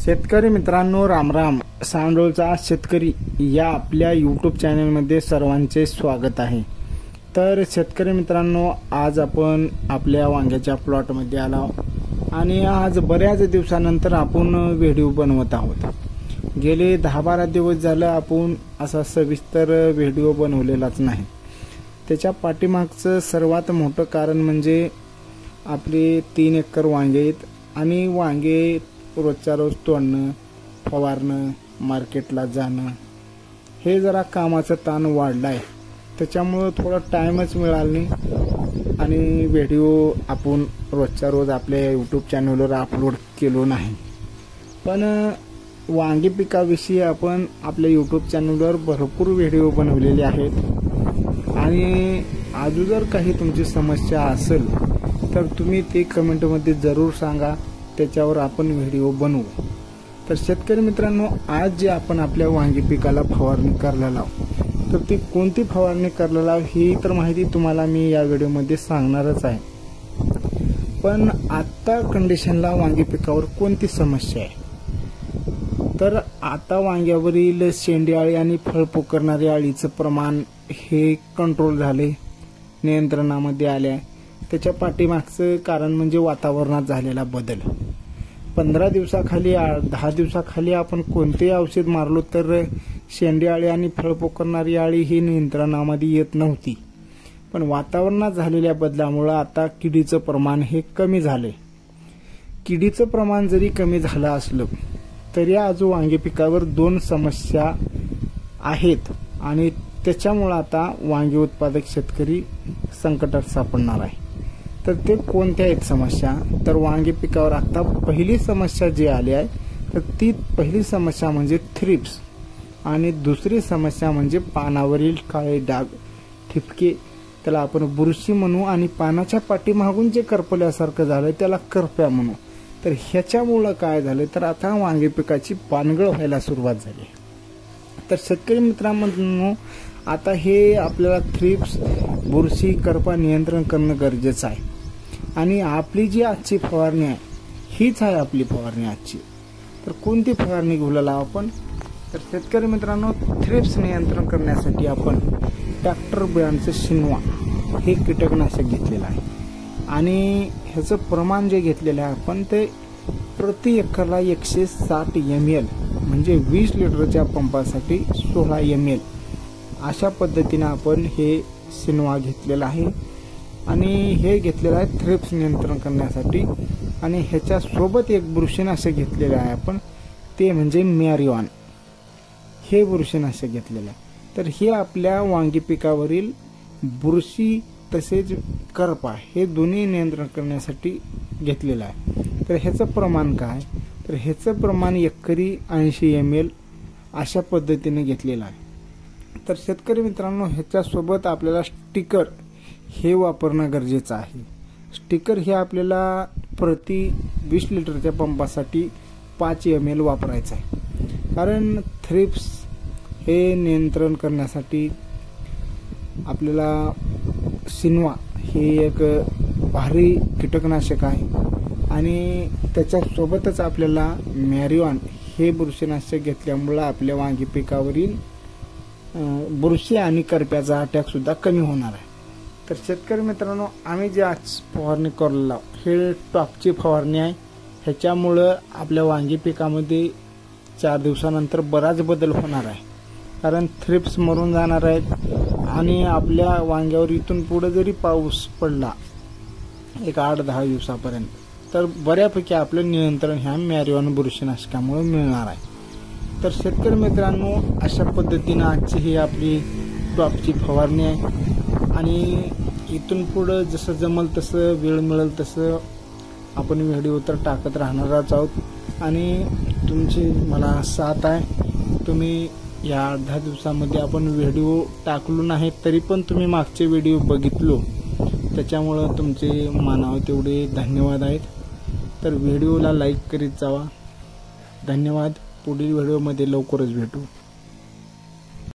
शेतकरी मित्रांनो, रामराम. सांडोळचा शेतकरी या आपल्या यूट्यूब चॅनलमध्ये सर्वांचे स्वागत आहे. तर शेतकरी मित्रांनो, आज आपण आपल्या वांग्याच्या प्लॉटमध्ये आलो आणि आज बऱ्याच दिवसानंतर आपण व्हिडिओ बनवत आहोत. गेले 10-12 दिवस झाले आपण असा सविस्तर व्हिडिओ बनवलेलाच नाही. त्याच्या पाठीमागचं सर्वात मोठं कारण म्हणजे आपले 3 एकर वांगे आहेत आणि वांगे रोजच्या रोज तोडणं, फवारणं, मार्केटला जाणं, हे जरा कामाचं ताण वाढलाय. त्याच्यामुळं थोडा टाइमच मिळाला नाही आणि व्हिडिओ आपण रोजच्या रोज आपल्या यूट्यूब चॅनलवर अपलोड केलो नाही. पण वांगी पिकाविषयी आपण आपल्या यूट्यूब चॅनलवर भरपूर व्हिडिओ बनवलेले आहेत आणि अजून जर काही तुमची समस्या असेल तर तुम्ही ते कमेंटमध्ये जरूर सांगा, त्याच्यावर आपण व्हिडिओ बनवू. तर शेतकरी मित्रांनो, आज जे आपण आपल्या वांगी पिकाला फवारणी करायला आहोत, तर ती कोणती फवारणी करायला आहोत ही तर माहिती तुम्हाला मी या व्हिडिओमध्ये सांगणारच आहे. पण आता कंडिशनला वांगी पिकावर कोणती समस्या आहे, तर आता वांग्यावरील शेंडी अळी आणि फळ पोखरणारी अळीचं प्रमाण हे कंट्रोल झाले, नियंत्रणामध्ये आले. त्याच्या पाठीमागचं कारण म्हणजे वातावरणात झालेला बदल. 15 दिवसाखाली 10 दिवसाखाली आपण कोणतेही औषध मारलो तर शेंडी अळी आणि फळ पोखरणारी अळी ही नियंत्रणामध्ये येत नव्हती. पण वातावरणात झालेल्या बदलामुळे आता किडीचं प्रमाण हे कमी झाले. किडीचं प्रमाण जरी कमी झालं असलं तरी अजून वांगी पिकावर 2 समस्या आहेत आणि त्याच्यामुळे आता वांगी उत्पादक शेतकरी संकटात सापडणार आहे. तर ते कोणत्या आहेत समस्या, तर वांगी पिकावर आता पहिली समस्या जी आली आहे तर ती पहिली समस्या म्हणजे थ्रिप्स आणि दुसरी समस्या म्हणजे पानावरील काळे डाग, ठिपके, त्याला आपण बुरशी म्हणू, आणि पानाच्या पाठीमागून जे करपल्यासारखं झालंय त्याला करप्या म्हणू. तर ह्याच्यामुळं काय झालं तर आता वांगी पिकाची पानगळ व्हायला सुरुवात झाली. तर शेतकरी मित्रांनो, आता हे आपल्याला थ्रिप्स, बुरशी, करपा नियंत्रण करणं गरजेचं आहे आणि आपली जी आजची फवारणी आहे हीच आहे आपली फवारणी आजची. तर कोणती फवारणी घेऊला आपण, तर शेतकरी मित्रांनो, थ्रिप्स नियंत्रण करण्यासाठी आपण ट्रॅक्टर ब्रँडचं शिनवा हे कीटकनाशक घेतलेलं आहे आणि ह्याचं प्रमाण जे घेतलेलं आहे आपण ते प्रति एकरला 160 ml म्हणजे 20 लिटरच्या पंपासाठी 16 ml अशा पद्धतीने आपण हे शिनवा घेतलेला आहे आणि हे घेतलेलं आहे थ्रिप्स नियंत्रण करण्यासाठी. आणि ह्याच्या सोबत एक बुरशीनाशक घेतलेलं आहे आपण, ते म्हणजे मॅरिऑन हे बुरशीनाशक घेतलेलं आहे. तर हे आपल्या वांगी पिकावरील बुरशी तसेच करपा हे दोन्ही नियंत्रण करण्यासाठी घेतलेलं आहे. तर ह्याचं प्रमाण काय, तर ह्याचं प्रमाण एकरी 80 ml अशा पद्धतीने घेतलेलं आहे. तर शेतकरी मित्रांनो, ह्याच्यासोबत आपल्याला स्टिकर हे वापरणं गरजेचं आहे. स्टिकर हे आपल्याला प्रति 20 लिटरच्या पंपासाठी 5 ml वापरायचं आहे. कारण थ्रिप्स हे नियंत्रण करण्यासाठी आपल्याला शिनवा हे एक भारी कीटकनाशक आहे आणि त्याच्यासोबतच आपल्याला मॅरिऑन हे बुरशीनाशक घेतल्यामुळं आपल्या वांगी पिकावरील बुरशी आणि करप्याचा अटॅक सुद्धा कमी होणार आहे. तर शेतकरी मित्रांनो, आम्ही जे आज फवारणी करलो हे टॉपची फवारणी आहे. ह्याच्यामुळं आपल्या वांगी पिकामध्ये 4 दिवसानंतर बराच बदल होणार आहे. कारण थ्रिप्स मरून जाणार आहेत आणि आपल्या वांग्यावर इथून पुढे जरी पाऊस पडला एक 8-10 दिवसापर्यंत तर बऱ्यापैकी आपलं नियंत्रण ह्या मॅरिऑन बुरशीनाशकामुळे मिळणार आहे. तर शेतकरी मित्रांनो, अशा पद्धतीनं आजची ही आपली टॉपची फवारणी आहे आणि इथून पुढं जसं जमल तसं, वेळ मिळेल तसं आपण व्हिडिओ तर टाकत राहणारच आहोत आणि तुमची मला साथ आहे. तुम्ही या 10 दिवसामध्ये आपण व्हिडिओ टाकलो नाही तरी पण तुम्ही मागचे व्हिडिओ बघितलो, त्याच्यामुळं तुमचे मानावे तेवढे धन्यवाद आहेत. तर व्हिडिओला लाईक करीत जावा. धन्यवाद. पुढील व्हिडिओमध्ये लवकरच भेटू.